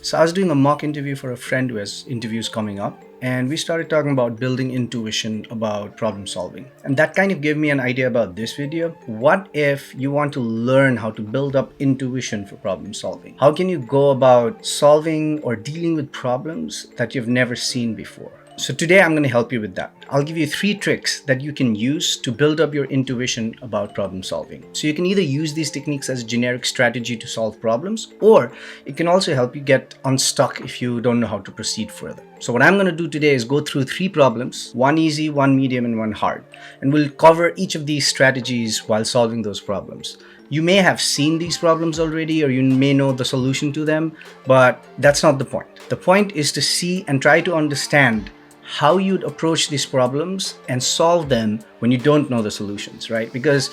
So I was doing a mock interview for a friend who has interviews coming up, and we started talking about building intuition about problem solving. And that kind of gave me an idea about this video. What if you want to learn how to build up intuition for problem solving? How can you go about solving or dealing with problems that you've never seen before? So today I'm going to help you with that. I'll give you 3 tricks that you can use to build up your intuition about problem solving. So you can either use these techniques as a generic strategy to solve problems, or it can also help you get unstuck if you don't know how to proceed further. So what I'm going to do today is go through 3 problems, one easy, one medium, and one hard. And we'll cover each of these strategies while solving those problems. You may have seen these problems already, or you may know the solution to them, but that's not the point. The point is to see and try to understand how you'd approach these problems and solve them when you don't know the solutions, right? Because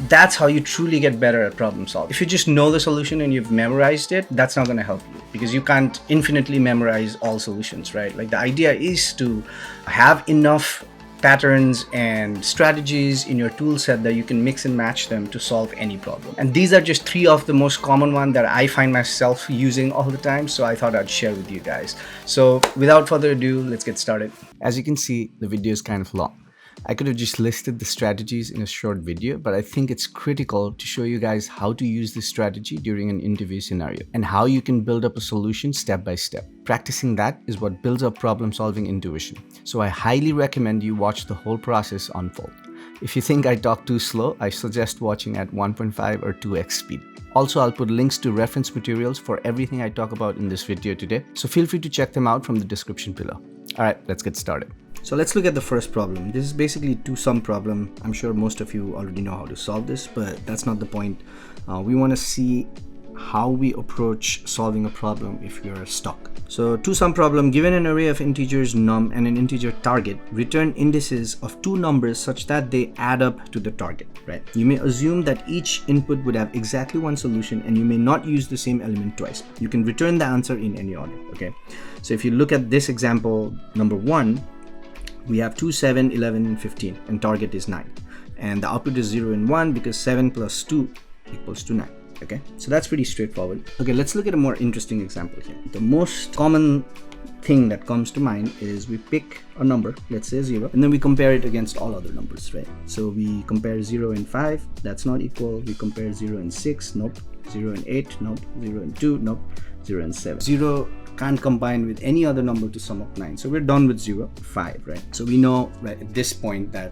that's how you truly get better at problem solving. If you just know the solution and you've memorized it, that's not going to help you, because you can't infinitely memorize all solutions, right? Like, the idea is to have enough patterns and strategies in your tool set that you can mix and match them to solve any problem. And these are just 3 of the most common ones that I find myself using all the time, so I thought I'd share with you guys. So without further ado, let's get started. As you can see, the video is kind of long. I could have just listed the strategies in a short video, but I think it's critical to show you guys how to use this strategy during an interview scenario and how you can build up a solution step by step. Practicing that is what builds up problem-solving intuition. So I highly recommend you watch the whole process unfold. If you think I talk too slow, I suggest watching at 1.5 or 2x speed. Also, I'll put links to reference materials for everything I talk about in this video today, so feel free to check them out from the description below. Alright, let's get started. So let's look at the first problem. This is basically a two-sum problem. I'm sure most of you already know how to solve this, but that's not the point. We want to see how we approach solving a problem if we are stuck. So two-sum problem: given an array of integers num and an integer target, return indices of 2 numbers such that they add up to the target, right? You may assume that each input would have exactly one solution, and you may not use the same element twice. You can return the answer in any order, okay? So if you look at this example, number 1, we have 2, 7, 11, and 15, and target is 9. And the output is 0 and 1 because 7 plus 2 equals to 9. Okay, so that's pretty straightforward. Okay, let's look at a more interesting example here. The most common thing that comes to mind is we pick a number, let's say 0, and then we compare it against all other numbers, right? So we compare 0 and 5, that's not equal. We compare 0 and 6, nope. 0 and 8, nope. 0 and 2, nope. 0 and 7. 0 can't combine with any other number to sum up 9. So we're done with 0, 5, right? So we know right at this point that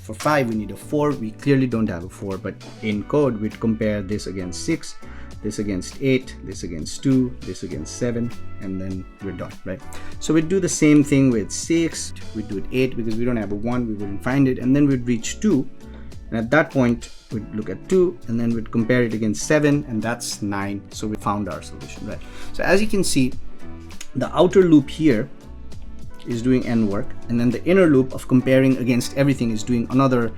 for 5 we need a 4. We clearly don't have a 4, but in code we'd compare this against 6, this against 8, this against 2, this against 7, and then we're done, right? So we'd do the same thing with 6, we'd do it 8 because we don't have a 1, we wouldn't find it, and then we'd reach 2, and at that point we'd look at 2, and then we'd compare it against 7, and that's 9. So we found our solution, right? So as you can see, the outer loop here is doing n work, and then the inner loop of comparing against everything is doing another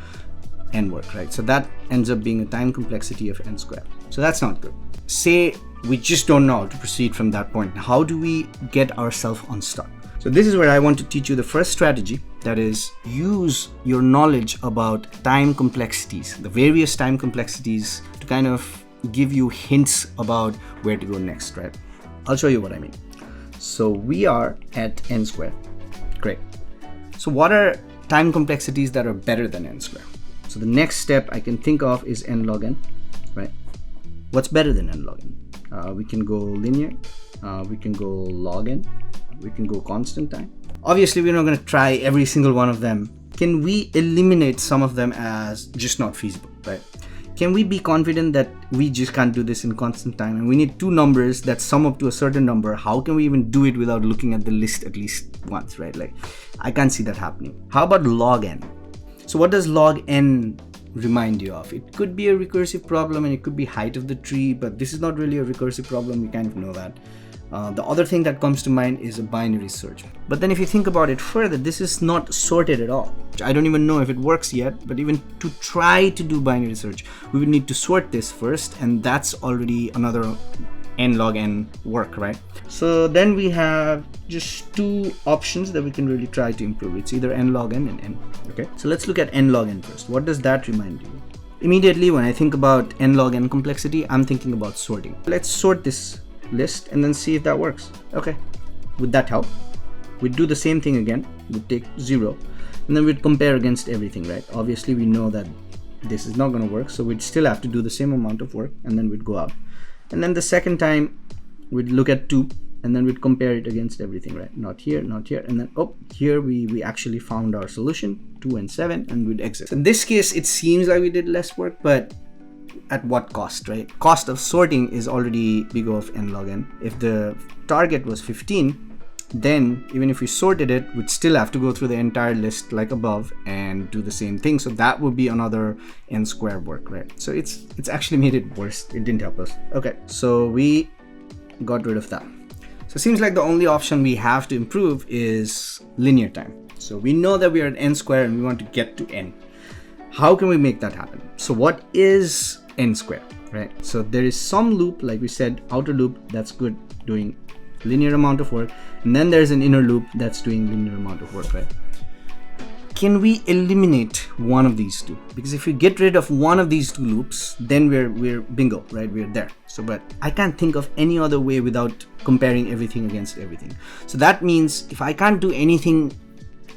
n work, right? So that ends up being a time complexity of n squared. So that's not good. Say we just don't know how to proceed from that point. How do we get ourselves unstuck? So this is where I want to teach you the first strategy, that is, use your knowledge about time complexities, the various time complexities, to kind of give you hints about where to go next, right? I'll show you what I mean. So we are at n squared. Great. So what are time complexities that are better than n squared? So the next step I can think of is n log n, right? What's better than n log n? We can go linear, we can go log n, we can go constant time. Obviously, we're not going to try every single one of them. Can we eliminate some of them as just not feasible, right? Can we be confident that we just can't do this in constant time and we need 2 numbers that sum up to a certain number? How can we even do it without looking at the list at least once, right? Like, I can't see that happening. How about log n? So what does log n remind you of? It could be a recursive problem and it could be height of the tree, but this is not really a recursive problem. We kind of know that. The other thing that comes to mind is a binary search. But then if you think about it further, this is not sorted at all. I don't even know if it works yet, but even to try to do binary search, we would need to sort this first, and that's already another n log n work, right? So then we have just 2 options that we can really try to improve. It's either n log n and n, okay? So let's look at n log n first. What does that remind you? Immediately when I think about n log n complexity, I'm thinking about sorting. Let's sort this list and then see if that works. Okay, would that help? We'd do the same thing again. We'd take 0 and then we'd compare against everything, right? Obviously we know that this is not going to work, so we'd still have to do the same amount of work, and then we'd go out. And then the second time we'd look at 2 and then we'd compare it against everything, right? Not here, not here, and then here we actually found our solution, 2 and 7, and we'd exit. So in this case it seems like we did less work, but at what cost, right? Cost of sorting is already big O of n log n. If the target was 15, then even if we sorted it, we'd still have to go through the entire list like above and do the same thing. So that would be another n squared work, right? So it's actually made it worse. It didn't help us. Okay, so we got rid of that. So it seems like the only option we have to improve is linear time. So we know that we are at n squared and we want to get to n. How can we make that happen? So what is n squared, right? So there is some loop, like we said, outer loop that's good doing linear amount of work, and then there's an inner loop that's doing linear amount of work, right? Can we eliminate one of these two? Because if we get rid of one of these two loops, then we're bingo, right? We're there. So but I can't think of any other way without comparing everything against everything. So that means if I can't do anything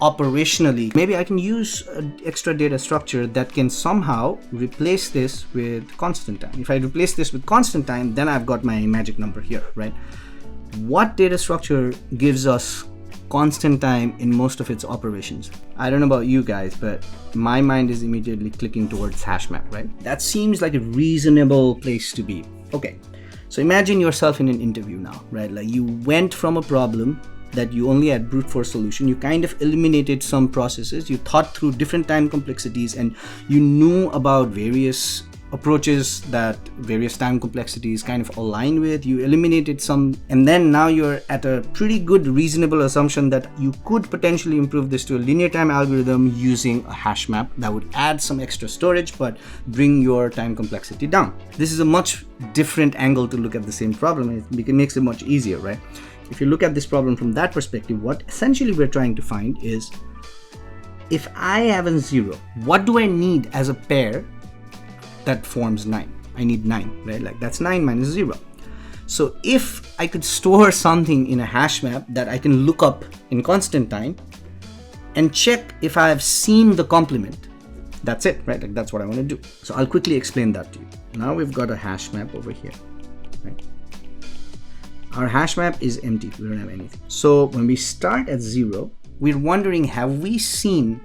operationally, maybe I can use an extra data structure that can somehow replace this with constant time. If I replace this with constant time, then I've got my magic number here, right? What data structure gives us constant time in most of its operations? I don't know about you guys, but my mind is immediately clicking towards hash map, right? That seems like a reasonable place to be. Okay, so imagine yourself in an interview now, right? Like you went from a problem that you only had brute force solution, you kind of eliminated some processes, you thought through different time complexities, and you knew about various approaches that various time complexities kind of align with. You eliminated some, and then now you're at a pretty good reasonable assumption that you could potentially improve this to a linear time algorithm using a hash map that would add some extra storage but bring your time complexity down. This is a much different angle to look at the same problem. It makes it much easier, right? If you look at this problem from that perspective, what essentially we're trying to find is, if I have a 0, what do I need as a pair that forms 9? I need 9, right? Like that's 9 minus 0. So if I could store something in a hash map that I can look up in constant time and check if I have seen the complement, that's it, right? Like that's what I want to do. So I'll quickly explain that to you. Now we've got a hash map over here, right? Our hash map is empty. We don't have anything. So when we start at 0, we're wondering, have we seen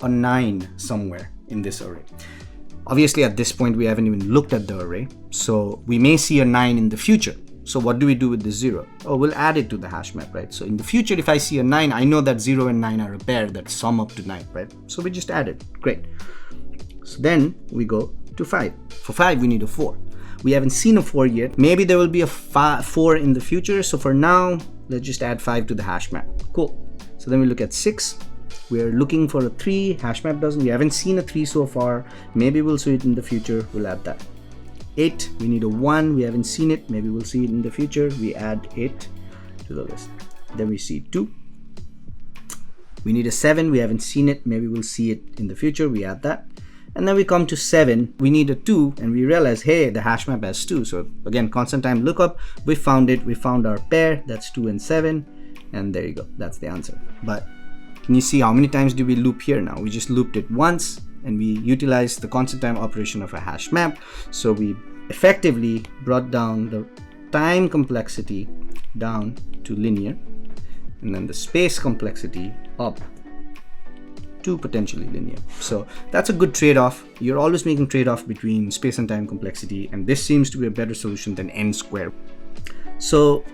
a 9 somewhere in this array? Obviously, at this point, we haven't even looked at the array. So we may see a 9 in the future. So what do we do with the 0? Oh, we'll add it to the hash map, right? So in the future, if I see a 9, I know that 0 and 9 are a pair that sum up to 9, right? So we just add it. Great. So then we go to 5. For 5, we need a 4. We haven't seen a 4 yet. Maybe there will be a 4 in the future. So for now, let's just add 5 to the hash map. Cool. So then we look at 6. We're looking for a 3. Hash map doesn't. We haven't seen a 3 so far. Maybe we'll see it in the future. We'll add that. 8. We need a 1. We haven't seen it. Maybe we'll see it in the future. We add 8 to the list. Then we see 2. We need a 7. We haven't seen it. Maybe we'll see it in the future. We add that. And then we come to 7, we need a 2, and we realize, hey, the hash map has 2. So again, constant time lookup, we found it, we found our pair, that's 2 and 7, and there you go, that's the answer. But can you see how many times do we loop here now? We just looped it once, and we utilized the constant time operation of a hash map. So we effectively brought down the time complexity down to linear, and then the space complexity up to potentially linear. So that's a good trade-off. You're always making trade-off between space and time complexity, and this seems to be a better solution than n squared. So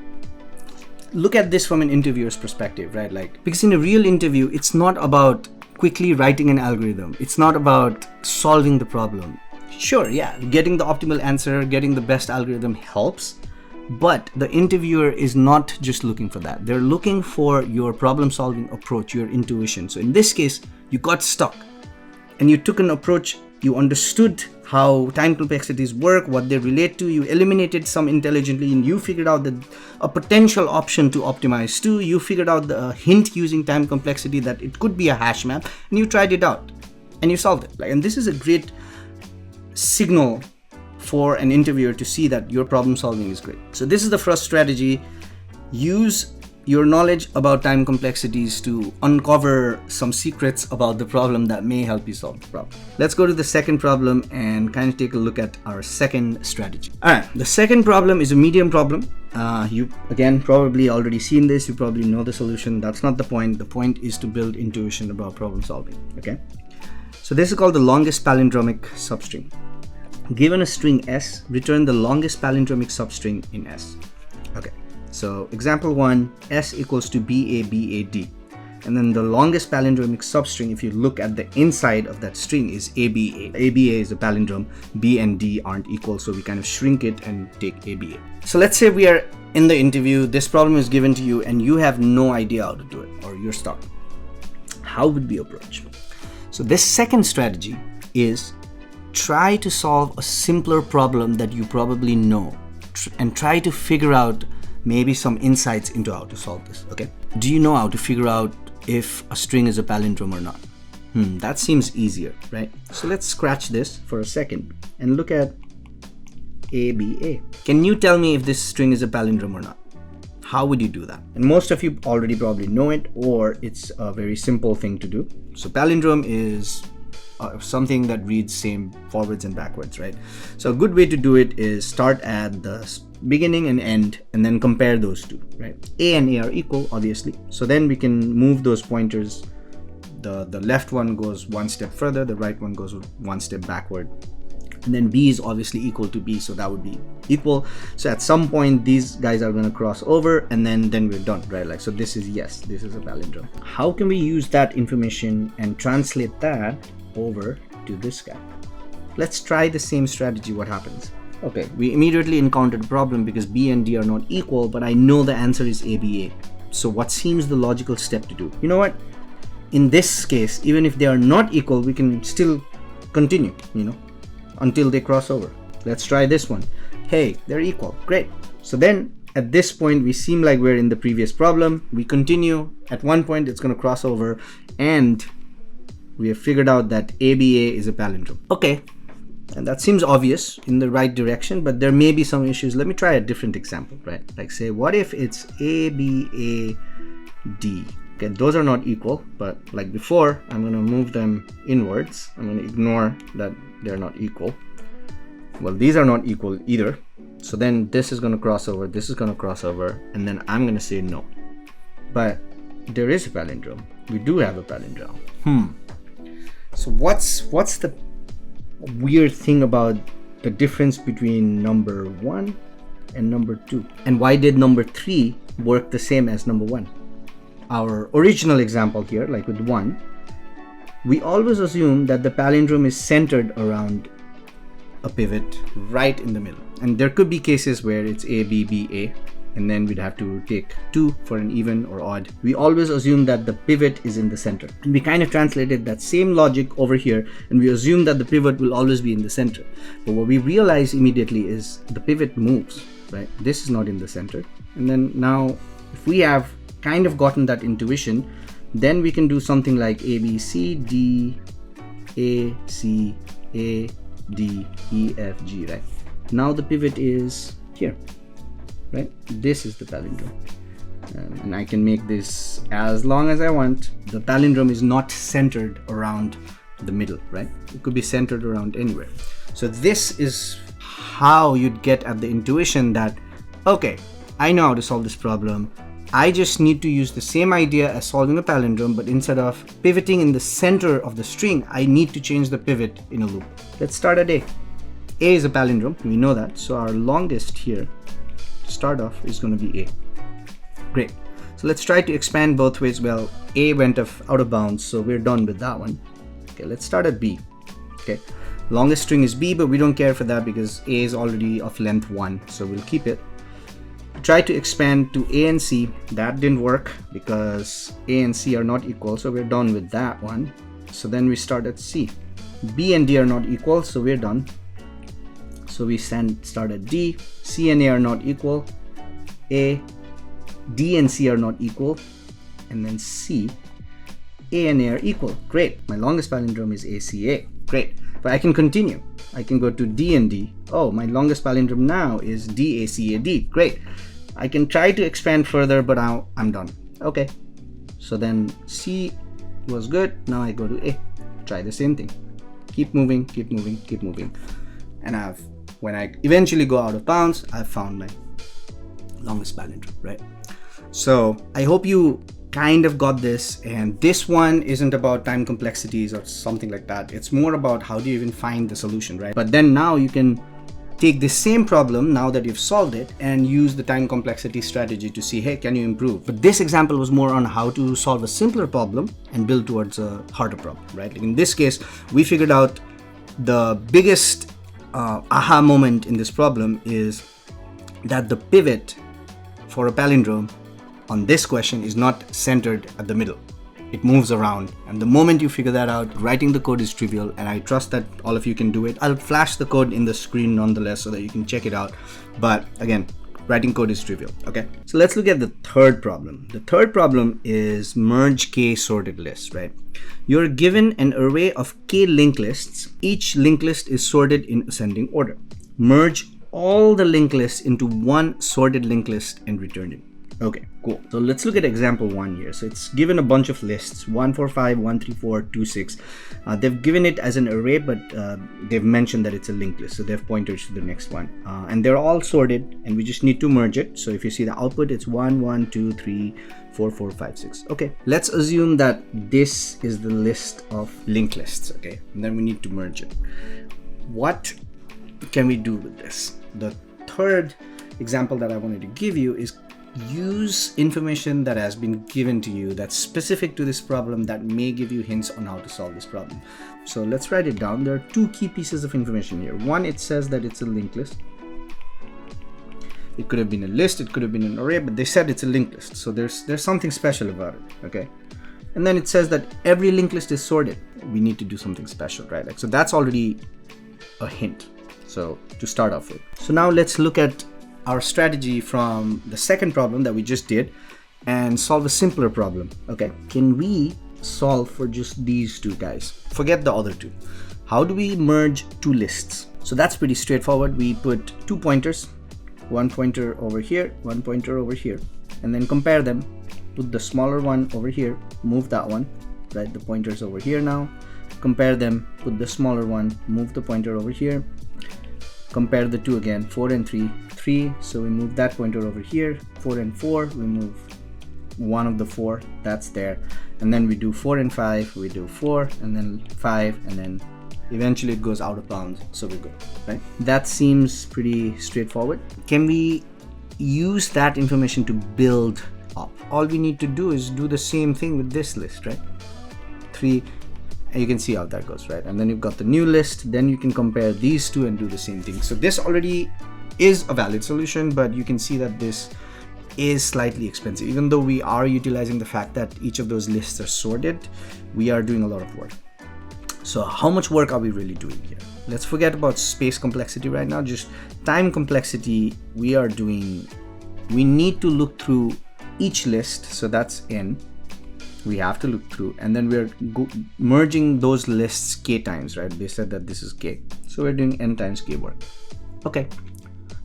look at this from an interviewer's perspective, right? Like, because in a real interview, it's not about quickly writing an algorithm. It's not about solving the problem. Sure, yeah, getting the optimal answer, getting the best algorithm helps, but the interviewer is not just looking for that. They're looking for your problem-solving approach, your intuition. So in this case, you got stuck and you took an approach, you understood how time complexities work, what they relate to, you eliminated some intelligently, and you figured out that a potential option to optimize to, you figured out the hint using time complexity that it could be a hash map, and you tried it out and you solved it. And this is a great signal for an interviewer to see that your problem solving is great. So this is the first strategy. Use your knowledge about time complexities to uncover some secrets about the problem that may help you solve the problem. Let's go to the second problem and kind of take a look at our second strategy. All right, the second problem is a medium problem. You again probably already seen this. You probably know the solution. That's not the point. The point is to build intuition about problem solving. Okay. So this is called the longest palindromic substring. Given a string S, return the longest palindromic substring in S. Okay. So example 1, S equals to BABAD. And then the longest palindromic substring, if you look at the inside of that string, is ABA. ABA is a palindrome. B and D aren't equal, so we kind of shrink it and take ABA. So let's say we are in the interview, this problem is given to you and you have no idea how to do it, or you're stuck. How would we approach? So this second strategy is try to solve a simpler problem that you probably know and try to figure out maybe some insights into how to solve this. Okay. Do you know how to figure out if a string is a palindrome or not? That seems easier, right? So let's scratch this for a second and look at ABA. Can you tell me if this string is a palindrome or not? How would you do that? And most of you already probably know it, or it's a very simple thing to do. So palindrome is something that reads same forwards and backwards, right? So a good way to do it is start at the beginning and end and then compare those two, right? A and A are equal, obviously. So then we can move those pointers. The left one goes one step further, the right one goes one step backward. And then B is obviously equal to B, so that would be equal. So at some point these guys are going to cross over, and then we're done, right? Like, so this is, yes, this is a palindrome. How can we use that information and translate that over to this guy? Let's try the same strategy. What happens? Okay, we immediately encountered a problem because B and D are not equal, but I know the answer is ABA. So what seems the logical step to do? You know what? In this case, even if they are not equal, we can still continue, until they cross over. Let's try this one. Hey, they're equal. Great. So then at this point, we seem like we're in the previous problem. We continue. At one point, it's going to cross over, and we have figured out that ABA is a palindrome. Okay. And that seems obvious in the right direction, but there may be some issues. Let me try a different example, right? Like say, what if it's ABAD? Okay, those are not equal, but like before, I'm going to move them inwards. I'm going to ignore that they're not equal. Well, these are not equal either. So then this is going to cross over, this is going to cross over, and then I'm going to say no. But there is a palindrome. We do have a palindrome. So what's the weird thing about the difference between number 1 and number 2? And why did number 3 work the same as number 1? Our original example here, like with 1, we always assume that the palindrome is centered around a pivot right in the middle. And there could be cases where it's A, B, B, A, and then we'd have to take 2 for an even or odd. We always assume that the pivot is in the center. And we kind of translated that same logic over here, and we assume that the pivot will always be in the center. But what we realize immediately is the pivot moves, right? This is not in the center. And then now, if we have kind of gotten that intuition, then we can do something like A, B, C, D, A, C, A, D, E, F, G, right? Now the pivot is here, right? This is the palindrome. And I can make this as long as I want. The palindrome is not centered around the middle, right? It could be centered around anywhere. So this is how you'd get at the intuition that, okay, I know how to solve this problem. I just need to use the same idea as solving a palindrome, but instead of pivoting in the center of the string, I need to change the pivot in a loop. Let's start at A. A is a palindrome, we know that. So our longest here to start off is going to be A. Great. So let's try to expand both ways. Well, A went out of bounds, so we're done with that one. Okay, let's start at B. Okay, longest string is B, but we don't care for that because A is already of length 1, so we'll keep it. Try to expand to A and C. That didn't work because A and C are not equal, so we're done with that one. So then we start at C. B and D are not equal, so we're done. So we start at D. C and A are not equal. A, D and C are not equal. And then C, A and A are equal. Great. My longest palindrome is ACA. Great. But I can continue. I can go to D and D. Oh, my longest palindrome now is DACAD. Great. I can try to expand further, but now I'm done. Okay. So then C was good. Now I go to A. Try the same thing. Keep moving, keep moving, keep moving. And when I eventually go out of bounds, I've found my longest palindrome, right? So I hope you kind of got this, and this one isn't about time complexities or something like that. It's more about how do you even find the solution, right? But then now you can take the same problem now that you've solved it and use the time complexity strategy to see, hey, can you improve? But this example was more on how to solve a simpler problem and build towards a harder problem, right? Like in this case, we figured out the biggest aha moment in this problem is that the pivot for a palindrome on this question is not centered at the middle. It moves around, and the moment you figure that out, writing the code is trivial, and I trust that all of you can do it. I'll flash the code in the screen nonetheless so that you can check it out, but again, writing code is trivial. Okay, so let's look at the third problem. The third problem is merge k sorted list, right? You're given an array of k linked lists. Each linked list is sorted in ascending order. Merge all the linked lists into one sorted linked list and return it. Okay, cool. So let's look at example 1 here. So it's given a bunch of lists, 1, 4, 5, 1, 3, 4, 2, 6. They've given it as an array, but they've mentioned that it's a linked list. So they have pointers to the next one. And they're all sorted, and we just need to merge it. So if you see the output, it's 1, 1, 2, 3, 4, 4, 5, 6. Okay, let's assume that this is the list of linked lists, okay? And then we need to merge it. What can we do with this? The third example that I wanted to give you is use information that has been given to you that's specific to this problem that may give you hints on how to solve this problem. So let's write it down. There are two key pieces of information here. One, it says that it's a linked list. It could have been a list, it could have been an array, but they said it's a linked list. So there's something special about it, okay? And then it says that every linked list is sorted. We need to do something special, right? Like, so that's already a hint. So to start off with. So now let's look at our strategy from the second problem that we just did and solve a simpler problem. Okay, can we solve for just these two guys? Forget the other two. How do we merge two lists? So that's pretty straightforward. We put 2 pointers, one pointer over here, one pointer over here, and then compare them. Put the smaller one over here, move that one, right? The pointer's over here now. Compare them, put the smaller one, move the pointer over here. Compare the two again, 4 and 3, 3, so we move that pointer over here. 4 and 4, we move one of the 4, that's there. And then we do 4 and 5, we do 4 and then 5, and then eventually it goes out of bounds, so we're good, right? That seems pretty straightforward. Can we use that information to build up? All we need to do is do the same thing with this list, right? 3, and you can see how that goes, right? And then you've got the new list, then you can compare these two and do the same thing. So this already is a valid solution, but you can see that this is slightly expensive. Even though we are utilizing the fact that each of those lists are sorted, we are doing a lot of work. So how much work are we really doing here? Let's forget about space complexity right now, just time complexity. We need to look through each list, so that's n. We have to look through, and then we're merging those lists k times, right? They said that this is k, so we're doing n times k work. Okay,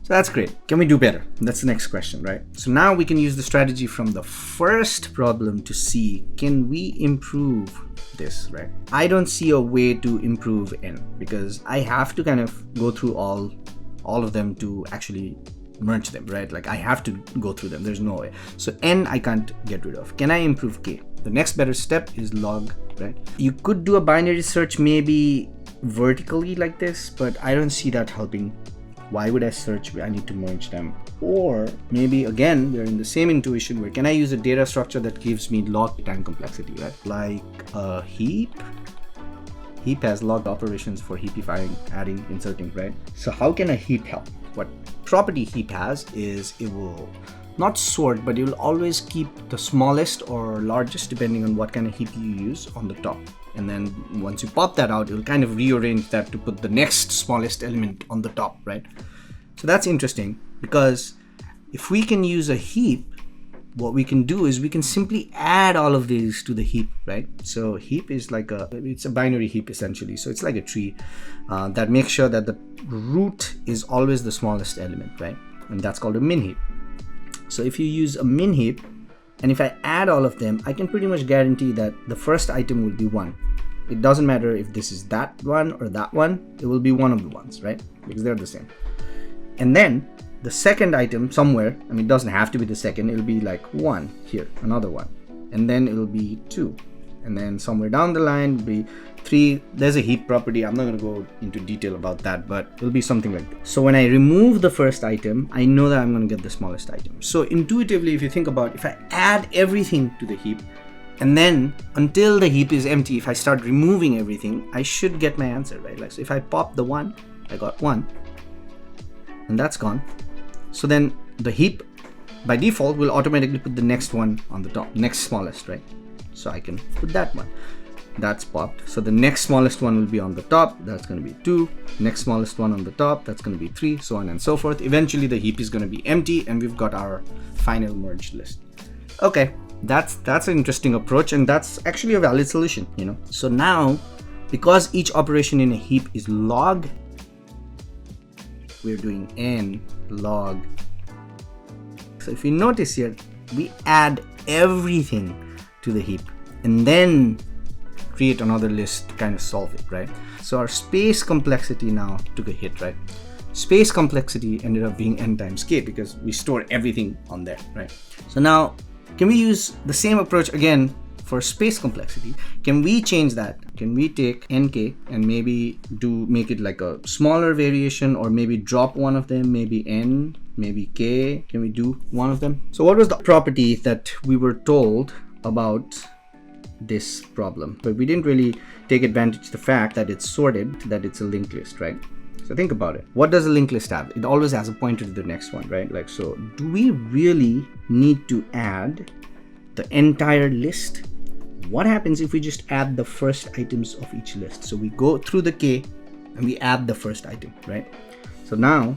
so that's great. Can we do better? That's the next question, right? So now we can use the strategy from the first problem to see, can we improve this, right? I don't see a way to improve n, because I have to kind of go through all of them to actually merge them, right? Like I have to go through them. There's no way. So n I can't get rid of. Can I improve k? The next better step is log, right? You could do a binary search maybe vertically like this, but I don't see that helping. Why would I search? I need to merge them. Or maybe again, we're in the same intuition where can I use a data structure that gives me log time complexity, right? Like a heap. Heap has log operations for heapifying, adding, inserting, right? So how can a heap help? What property heap has is it will not sort, but it will always keep the smallest or largest, depending on what kind of heap you use, on the top. And then once you pop that out, it will kind of rearrange that to put the next smallest element on the top, right? So that's interesting, because if we can use a heap what we can do is we can simply add all of these to the heap, right? So heap is like it's a binary heap essentially. So it's like a tree that makes sure that the root is always the smallest element, right? And that's called a min heap. So if you use a min heap, and if I add all of them, I can pretty much guarantee that the first item will be 1. It doesn't matter if this is that one or that one, it will be one of the ones, right? Because they're the same. And then the second item somewhere, I mean, it doesn't have to be the second, it'll be like 1 here, another one. And then it'll be 2. And then somewhere down the line will be 3. There's a heap property. I'm not going to go into detail about that, but it'll be something like that. So when I remove the first item, I know that I'm going to get the smallest item. So intuitively, if you think about, if I add everything to the heap, and then until the heap is empty, if I start removing everything, I should get my answer, right? Like, so if I pop the 1, I got 1, and that's gone. So then the heap by default will automatically put the next one on the top, next smallest, right? So I can put that one. That's popped. So the next smallest one will be on the top. That's going to be 2. Next smallest one on the top. That's going to be 3, so on and so forth. Eventually the heap is going to be empty and we've got our final merged list. Okay, that's an interesting approach, and that's actually a valid solution, you know. So now, because each operation in a heap is log, we're doing n log. So if you notice here, we add everything to the heap and then create another list to kind of solve it, right? So our space complexity now took a hit, right? Space complexity ended up being n times k because we store everything on there, right? So now, can we use the same approach again for space complexity? Can we change that? Can we take nk and maybe make it like a smaller variation, or maybe drop one of them, maybe n, maybe k? Can we do one of them? So what was the property that we were told about this problem? But we didn't really take advantage of the fact that it's sorted, that it's a linked list, right? So think about it. What does a linked list have? It always has a pointer to the next one, right? Like, so do we really need to add the entire list? What happens if we just add the first items of each list? So we go through the k and we add the first item, right? So now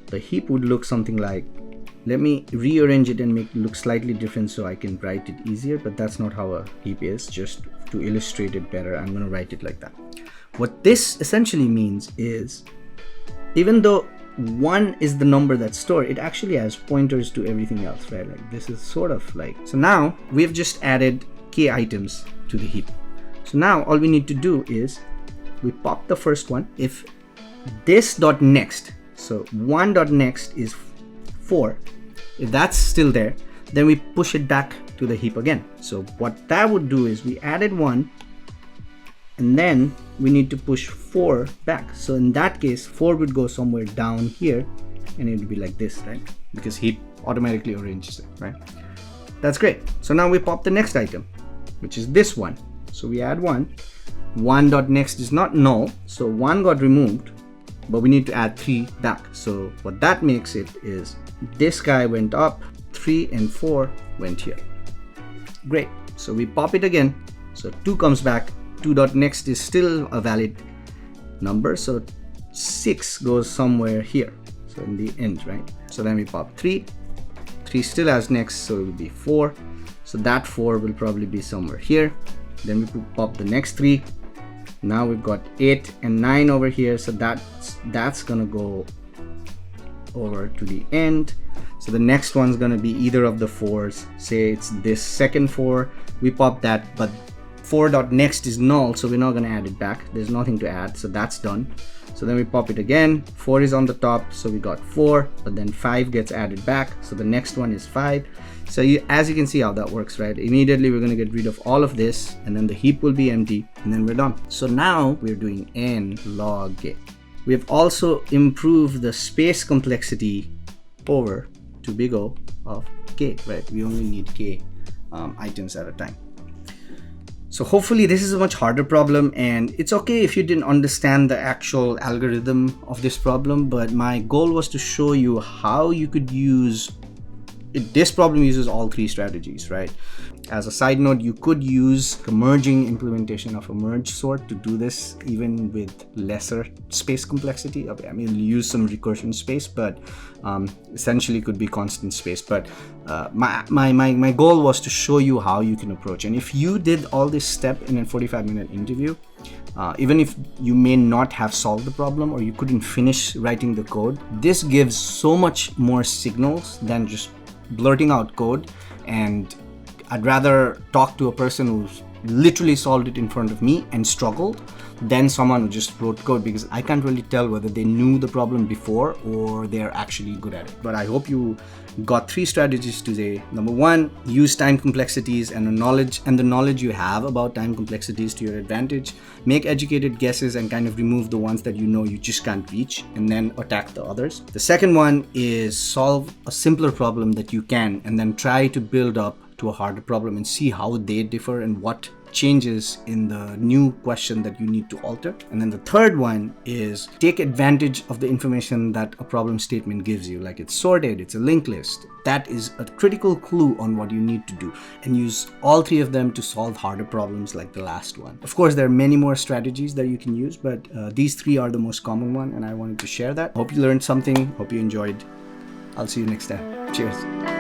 the heap would look something like, let me rearrange it and make it look slightly different so I can write it easier, but that's not how a heap is. Just to illustrate it better, I'm going to write it like that. What this essentially means is, even though 1 is the number that's stored, it actually has pointers to everything else, right? Like, this is sort of like, so now we've just added k items to the heap. So now all we need to do is we pop the first one. If this dot next, so 1 dot next is 4, if that's still there, then we push it back to the heap again. So what that would do is we added 1 and then we need to push 4 back. So in that case, 4 would go somewhere down here and it would be like this, right? Because heap automatically arranges it, right? That's great. So now we pop the next item, which is this one. So we add 1. 1 dot next is not null, so 1 got removed, but we need to add 3 back. So what that makes it is this guy went up, 3 and 4 went here. Great. So we pop it again. So 2 comes back. 2 dot next is still a valid number, so 6 goes somewhere here, so in the end, right? So then we pop 3 still has next, so it will be 4, so that 4 will probably be somewhere here. Then we pop the next 3. Now we've got 8 and 9 over here, so that's gonna go over to the end. So the next one's gonna be either of the 4s. Say it's this second 4, we pop that, but 4 dot next is null, so we're not going to add it back. There's nothing to add, so that's done. So then we pop it again. 4 is on the top, so we got 4, but then 5 gets added back, so the next one is 5. So as you can see how that works, right? Immediately we're going to get rid of all of this, and then the heap will be empty, and then we're done. So now we're doing n log k. We have also improved the space complexity over to big O of k, right? We only need k items at a time. So hopefully this is a much harder problem, and it's okay if you didn't understand the actual algorithm of this problem, but my goal was to show you how you could use this problem uses all three strategies, right? As a side note, you could use a merging implementation of a merge sort to do this even with lesser space complexity. Okay, I mean, you use some recursion space, but essentially could be constant space. But my goal was to show you how you can approach. And if you did all this step in a 45-minute interview, even if you may not have solved the problem or you couldn't finish writing the code, this gives so much more signals than just blurting out code. And I'd rather talk to a person who's literally solved it in front of me and struggled than someone who just wrote code, because I can't really tell whether they knew the problem before or they're actually good at it. But I hope you got 3 strategies today. Number 1, use time complexities and the knowledge you have about time complexities to your advantage. Make educated guesses and kind of remove the ones that you know you just can't reach, and then attack the others. The second one is solve a simpler problem that you can, and then try to build up to a harder problem and see how they differ and what changes in the new question that you need to alter. And then the third one is take advantage of the information that a problem statement gives you, like it's sorted, it's a linked list. That is a critical clue on what you need to do, and use all 3 of them to solve harder problems like the last one. Of course, there are many more strategies that you can use, but these 3 are the most common one, and I wanted to share that. Hope you learned something. Hope you enjoyed. I'll see you next time. Cheers.